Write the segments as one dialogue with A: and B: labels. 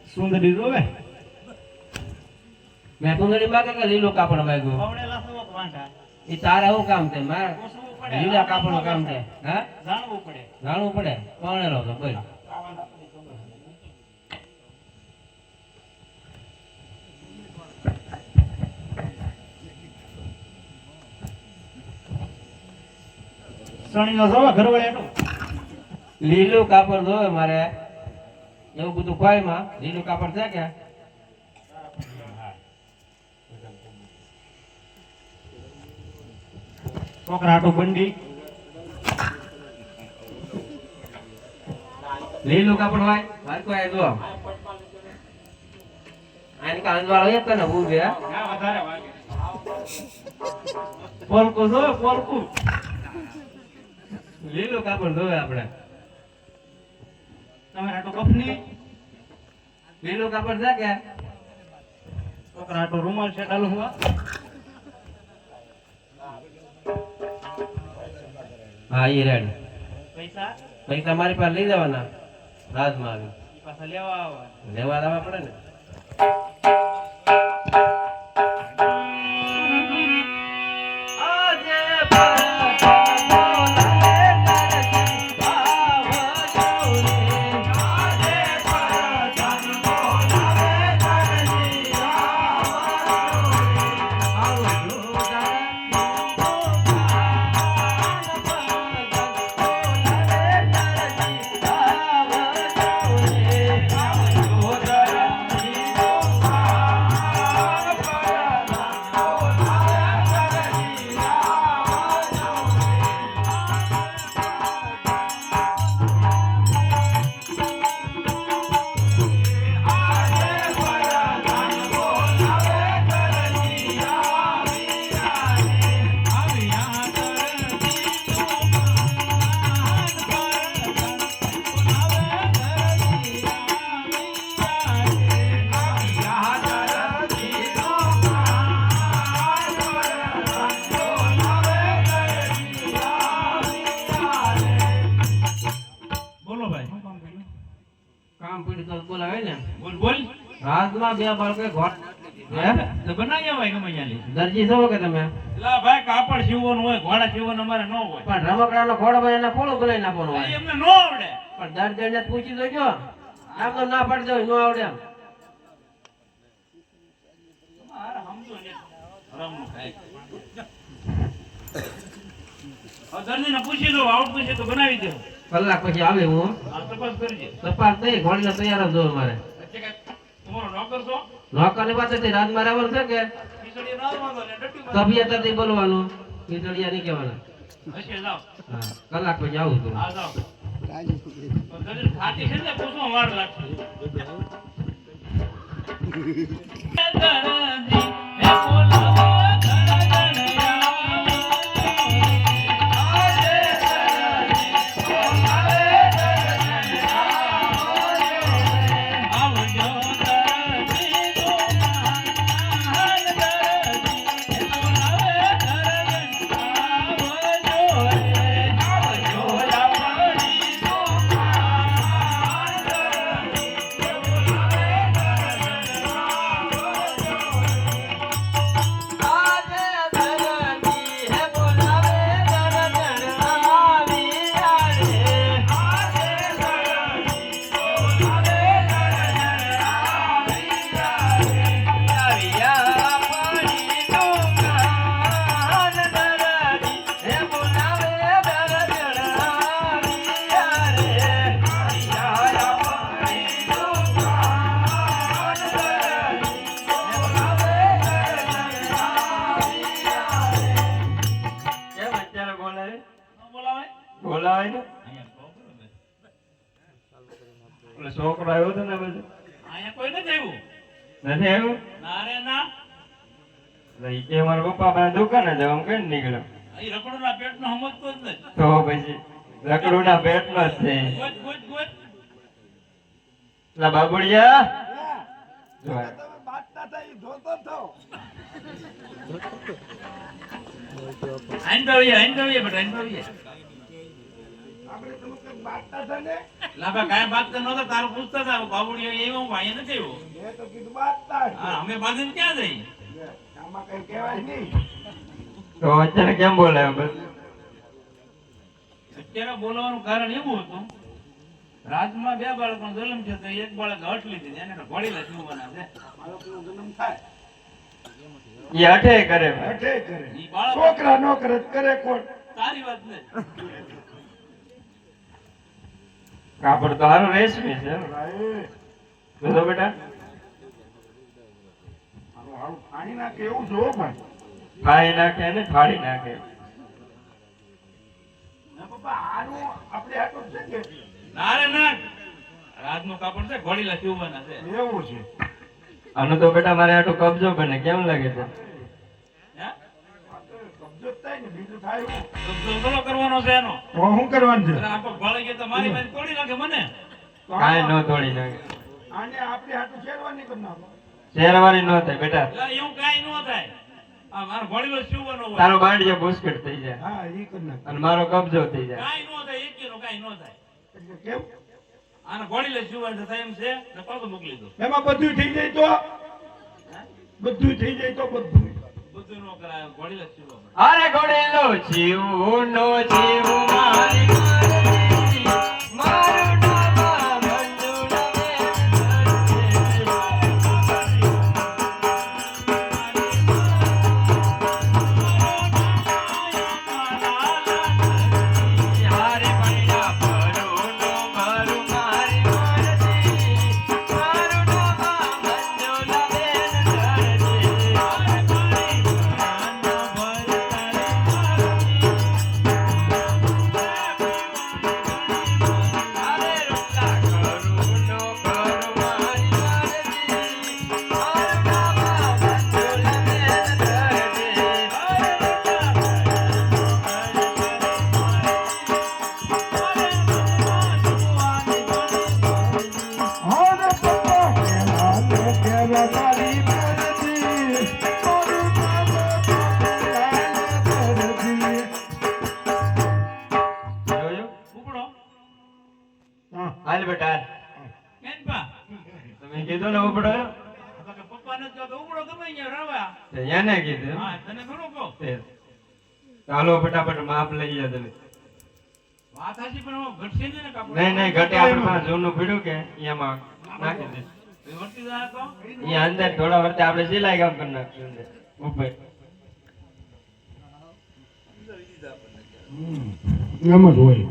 A: સુંદરી રોવે
B: મેં સુંદરી માં કે લીલો કાપડ માંગ્યો
A: પવણેલા સુવક વાંઢા
B: એ તારા શું કામ છે મારે લીલા કાપડ નું કામ છે હા જાણવું પડે પવણેલો તો બોલ
A: સણીનો જોવા ઘરવાળાનો
B: લીલું કાપડ જોવે મારે એવું બધું કોઈ માં લીલું કાપડ છે કે
A: છોકરા આટો બંડી
B: લીલું કાપડ હોય મારે કોઈ જો આને કાંદ વાળો એક ને ઉભે
A: વધારે વાગે
B: પોલકું જોવે પોલકું લીલું કાપડ જોવે આપણે
A: તમારે આટો કફની
B: લીલું કાપડ છે કે
A: છોકરા આટો રૂમાલ છે ડાલો હુઆ
B: હા એ રેડી
A: પૈસા
B: પૈસા મારી પાસે લઈ જવાના રાજમાં આવી
A: પાછા લેવા
B: આવવા પડે ને રાજમાં બે બાળકો ઘોટ
A: તો બનાવી આવાય ગમે ત્યાંથી
B: દરજી છો કે તમે
A: એલા ભાઈ કાપડ સીવવાનું હોય ઘોડા સીવવાનું અમારે ન હોય
B: પણ રમકડાનો ઘોડો બનાવીને ફોડો બનાવી નાખવાનો હોય
A: એમને ન આવડે
B: પણ દર્દીને પૂછી જોજો આમ તો ના પડજો ન આવડે એમ
A: મારે સમજો ને રમનું ખાય દર્દીને પૂછી દો આવડતું છે તો બનાવી દો
B: કલાક પછી આવે હું
A: તપાસ કરજે
B: તપાસ થઈ ઘોડીને તૈયાર જ જોવે મારે
A: તમારો નોકર છો
B: નોકર ની પાસેથી રાજમાં રહેવાનું છે કે
A: ખીચડી ના માંગો ને ડટ્ટી
B: તબિયત બોલવાનું ખીચડિયા નહીં કહેવાના
A: હશે જાઓ
B: હા કલાક પછી આવું છું
A: આ જાઓ દર્દી ફાટી છે ને પૂછવા વાર લાગશે
C: બોલાવાય ને
A: અહીંયા છોકરો ને.
C: ઓલો છોકરો આવ્યો હતો ને બધું
A: અહીંયા કોઈ નથી આવ્યું.
C: નથી આવ્યું
A: ના રે ના.
C: એટલે ઈ કે મારા પપ્પા પાસે દુકાને જવા કઈ નીકળ્યો
A: અહીં રખડુના પેટનો સમજતો જ નથી.
C: તો પછી રકડુના પેટનો જ છે
A: ગોત, ગોત, ગોત.
C: એટલે બાબુડિયા જો આ.
A: આઈને ભાવીએ, આઈને ભાવીએ બેટા, આઈને ભાવીએ. લાભા કાંઈ બાત તો નહોતા, તારું પૂછતા હતા, બાબુડીઓ એવો હું અહીંયા નથી આવ્યો. હા, અમે બાંધીને ક્યાં જઈએ?
C: તો અત્યારે કેમ બોલાયો બસ
A: અત્યારે બોલવાનું કારણ એવું હતું, રાજમાં 2 બાળકોનો જન્મ છે, તો એક બાળક હઠ લીધી, એને ઘોડી લખી બનાવે.
C: ઈ અઠે કરે
A: ઈ બાળક
D: છોકરા નો કરે તો કરે કોણ?
A: તારી વાત ને.
C: કાપડ તો હારું રેશમી છે બધો બેટા
D: હારું પાણી નાખે એવું જોવો પણ.
C: ખાઈ નાખે ને ફાડી નાખે
D: ના પપ્પા, હારું આપણે આટલું છે કે
A: ના રે ના, રાજનું કાપડ છે, ઘોડી લખી બનાવે છે.
D: એવું છે.
C: આનો તો બેટા મારે આટલો કબજો બને કેમ લાગે છે
A: હે?
D: કબજો જ થાય ને, બીજું થાય શું?
A: તો ધંધો કરવાનો છે એનો.
D: તો શું કરવાનું છે?
A: અરે આ તો ભાળી ગયો તો મારી પાસે તોડી નાખે મને.
C: કાંઈ ન તોડી નાખે
D: આને આપણે હાટું શેરવાની કરી નાખો.
C: શેરવાની ન થાય બેટા
A: એટલે એવું કાંઈ ન થાય. આ મારો ઘોડી વસ્તુ સીવવાનો હોય.
C: તારો બાંડિયો બુસ્કેટ થઈ જાય
D: હા, ઈ કરી નાખો.
C: અને મારો કબજો થઈ જાય
A: કાંઈ ન થાય, એકેયનું કાંઈ ન થાય.
D: એટલે કેમ?
A: આને ઘોડી લઈ સીવવાનું થાય એમ છે, ને પાછો મોકલી દો.
D: એમાં બધું થઈ જાય તો? બધું થઈ જાય તો બધું.
A: બધું ન કરાય, ઘોડી લઈ સીવવા પડે.
C: અરે ઘોડેલો જીવું નો જીવું મારી મારું નામ મંજુલા હારે પૈડા ભરું નો ભરું મારી મરજી મારું નામ મંજુલા બેન ધરજી હારે હારે રોટલા કરું નો કરું મારી મરજી મારું નામ મંજુલા બેન ધરજી હારે
D: હારે પપ્પા, કેવા નો કેવા મારી મરજી. મારું નામ મંજુલા ધરજી.
C: જોયું
A: ઉપડો.
D: હા,
C: હાલ બેટા
A: કેમ પા?
C: તમે કીધું ને ઉપડો
A: આ તો કે પપ્પાને જ કહો તો ઉપડો ગમે અહીંયા રહેવા.
C: એને કીધું
A: હા, તને ઘણું કહો.
C: ચાલો ફટાફટ માપ લઈ ગયા તમે
A: વાત સાચી, પણ એમાં ઘટશે નહીં ને કાપડ?
C: નહીં નહીં ઘટે આપણે પાસે જૂનું પીડ્યું કે એમાં નાખી દે
A: એ વર્તી જાય તો?
C: અહીંયા અંદર થોડા વર્ષે આપણે સિલાઈ કામ કરી નાખશું અંદર ઉપર
D: એમ જ હોય.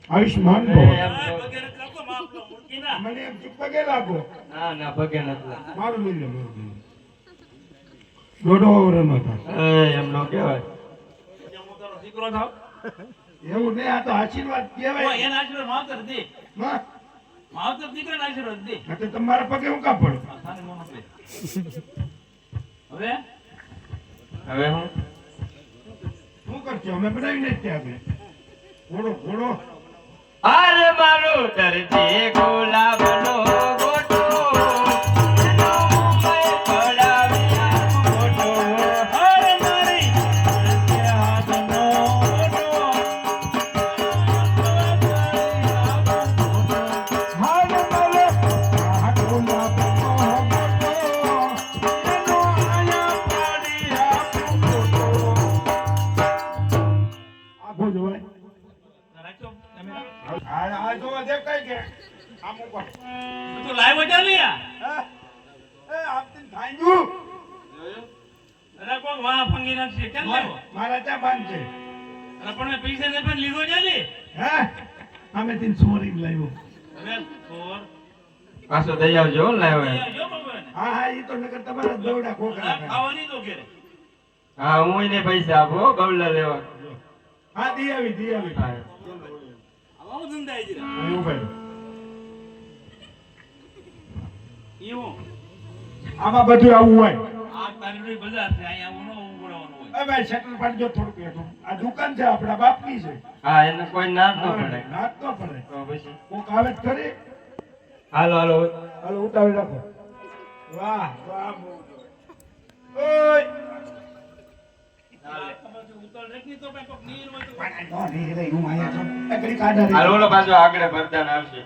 D: આયુષ્માન ભવ.
C: એમ
A: હા,
C: તો-
A: વગેરે કરતો, માફ તો મૂકી ના.
D: મને એમ ચૂપ પગે લાગો.
C: ના ના પગે નથી
D: મારું લઈ લે, મારું લઈ લે. દોઢો વર્ષનો થાય.
C: એમ નો કહેવાય
A: જે હું તારો દીકરો થાવ.
D: એવું નહીં, આ તો આશીર્વાદ
A: ઓ,
D: કહેવાય.
A: એના આશીર્વાદ માવતર દે.
D: હા,
A: માવતર દીકરાના આશીર્વાદ દે.
D: આ તો તમારા પગે હું કાં પડું?
A: આ સાને મોનો દે. હવે
C: હવે હું
D: શું કરશો? અમે બનાવીને જ ત્યાં આગળ. ઘોડો ઘોડો.
C: અરે મારું દર્દી ગુલાબનો ગોટો એનો મુંબઈ પડાવી આખું ગોટો
A: અરે મારી હાથનો ઓટો.
D: હાલ મારે હાથોમાં પગનો ઘોડો. એનો આયા પાડી આખું ઘોડો. આખો જોવાય.
A: રાખજો કેમેરા.
D: આ જોવા દેખાય કે આમ ઉપર.
A: તું લાઈવ ચાલી આ.
D: હા? એ આપતી થાંજ્યું.
A: અરે કોણ વાહ ફંગી નાખશે કેમ લાવ્યો?
D: મારા ત્યાં બાંધ છે.
A: અરે પણ મેં પૈસા ને પણ લીધો ચાલી.
D: હે? અમે તીન સોરી લાવ્યો.
A: અરે ચોર.
C: પાછો દઈ આવજો હો, લાવ્યો એમ.
A: જો ભગવાન.
D: હા હા, ઈ તો નકર તમારા દોડા ખોખરા
A: આ ખાવાની તો ઘેરે.
C: હા હું એને પૈસા આપો હો, બબલા લેવા
D: હા દી આવી
C: હા.
A: આવો ધંધા છે
D: એવું ભાઈ
A: એવું
D: આમાં બધું આવું હોય
A: આ તારી બજાર છે અહીંયા આવું ન ઉભરાવાનું હોય
D: એ ભાઈ શટર પાડજો થોડુંક હેઠું. આ દુકાન છે આપણા બાપની છે
C: હા એને કોઈ ના જ ન પડે
D: નાત ન પડે
C: તો પછી
D: કોક આવે જ ખરી
C: હાલો હાલો
D: હાલો ઉતાવળ રાખો વાહ વાહ ઓય
A: ઉતર રાખી તો કઈ કોક નીર હોય તો
D: નો નહીં રે હું આયા છું એકડી કાઢા
C: હાલો ઓલો પાછો આગળ વરદાન આવશે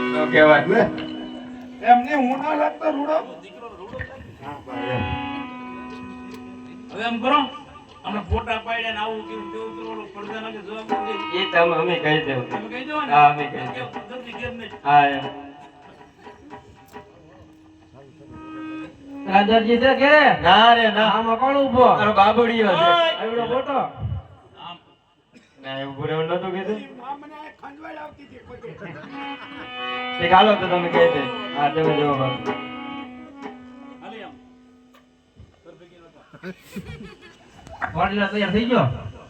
C: તો કહેવાય
D: એમને હું ના લાગતો રૂડો
A: દીકરો રૂડો થાય.
D: હા ભાઈ
A: હવે એમ કરો અમે ફોટા પાડ્યા ને આવું કેવું તેવું કરો ઓલો પડદા નાખે જવાબ દે
C: એ તમે અમે કહી દેવું
A: તમે કહી દેવો ને
C: હા, અમે કહી
A: કે
C: દેવું.
A: જલ્દી ઘેર નહીં
C: હા એમ
B: રાજાજી છે કે
C: ના રે ના
B: આમાં કોણ ઉભો
C: તારો બાબુડીયો છે
B: આવડો મોટો
A: આમ
C: ના એવું પૂરે નતું કીધું
D: મને ખંજવાળ આવતી હતી કોઈ
C: એક હાલો તો તમે કહી દે હા તમે જો બાબુ
A: હાલી આમ સર ભેગી નતા
B: વાડીલા તૈયાર થઈ ગયો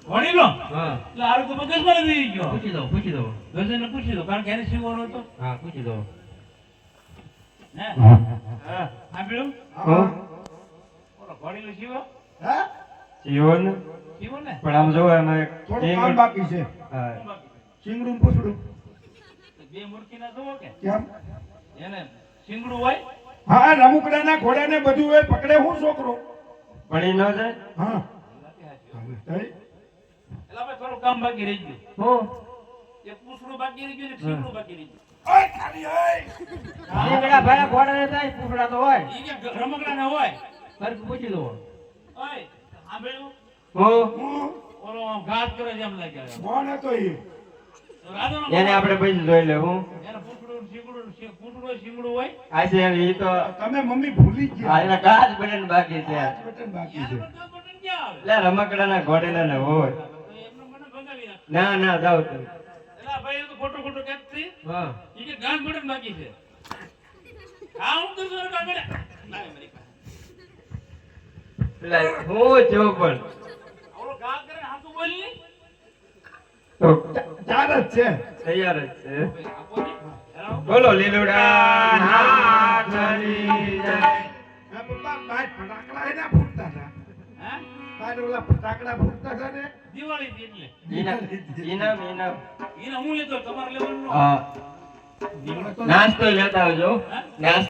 A: વણી લો
B: હા
A: એટલે હારું તો મગજમાં નથી ગયો
B: પૂછી દો
A: ગજેને પૂછી દો કારણ કે એને શીખવાનો હતો
B: હા પૂછી દો
A: હે
C: હા
A: સાંભળ્યું
C: હું
A: ઓલો વણીલો શીવો
D: હા
C: જીવન
A: શીવો ને
C: પણ આમ જો એમાં એક
D: થોડું કામ બાકી છે
C: હા
D: સિંગડું ને પૂછડું
A: બે મૂર્તિ ના જોવો કે
D: કેમ
A: એને શીંગડું હોય
D: હા રમુકડાના ઘોડાને બધું હોય પકડે હું છોકરો
C: પડી ન જાય
D: હા
A: એટલે આપણે થોડું કામ બાકી રહી ગયું
B: હો
A: એક પૂછડું બાકી રહી ગયું ને એક શીંગડું બાકી રહી ગયું
D: ઓય ખાલી ઓય
B: લીમડા ભાડા ઘોડા ને થાય પૂછડા તો હોય
A: ઈ કે રમકડા ના હોય
B: ફરી પૂછી દો
A: ઓય સાંભળ્યું
C: હું
D: હું
A: ઓલો ઘાસ કરે છે એમ લાગે
D: કોણ હતો ઈ
A: તો રાજાનો
C: એને આપણે પછી જોઈ લેવું
A: એને પૂછડું પૂછડું શીંગડું હોય
C: આ છે એ તો
D: તમે મમ્મી ભૂલી
C: આ
D: ગયા
C: એના કાચ બટન બાકી છે
D: બટન બાકી છે
A: યાર બધા બટન ક્યાં આવે
C: એટલે રમકડાના ઘોડેલા ને હોય
A: તો એમને મને ભગાવી નાખ
C: ના ના જાવ તમે
A: એટલે આ ભાઈ એ તો ખોટું ખોટું કહેતી
B: હા
A: ઈ કે ગાન બટન બાકી છે આ હું કરજો ને કાગળ ના મારી પાસે
C: એટલે હું જો પણ
A: ઓલો ઘા કરે હાથું બોલી
C: તો
D: ચાર જ છે
C: તૈયાર જ છે
A: આપો ને હેલો
C: બોલો લીલુડા નાચની જય
D: હા પપ્પા બાય ફટાકડા એના ફૂટતા હતા
A: હે
D: બાય ઓલા ફટાકડા ફૂટતા હતા ને
A: દિવાળી થી એટલે
C: ઇનામ ઇનામ ઇનામ
A: એને હું લેતો તમારે લેવાનું ન
C: હા નાસ્તો લેતા આવજો નાસ્તો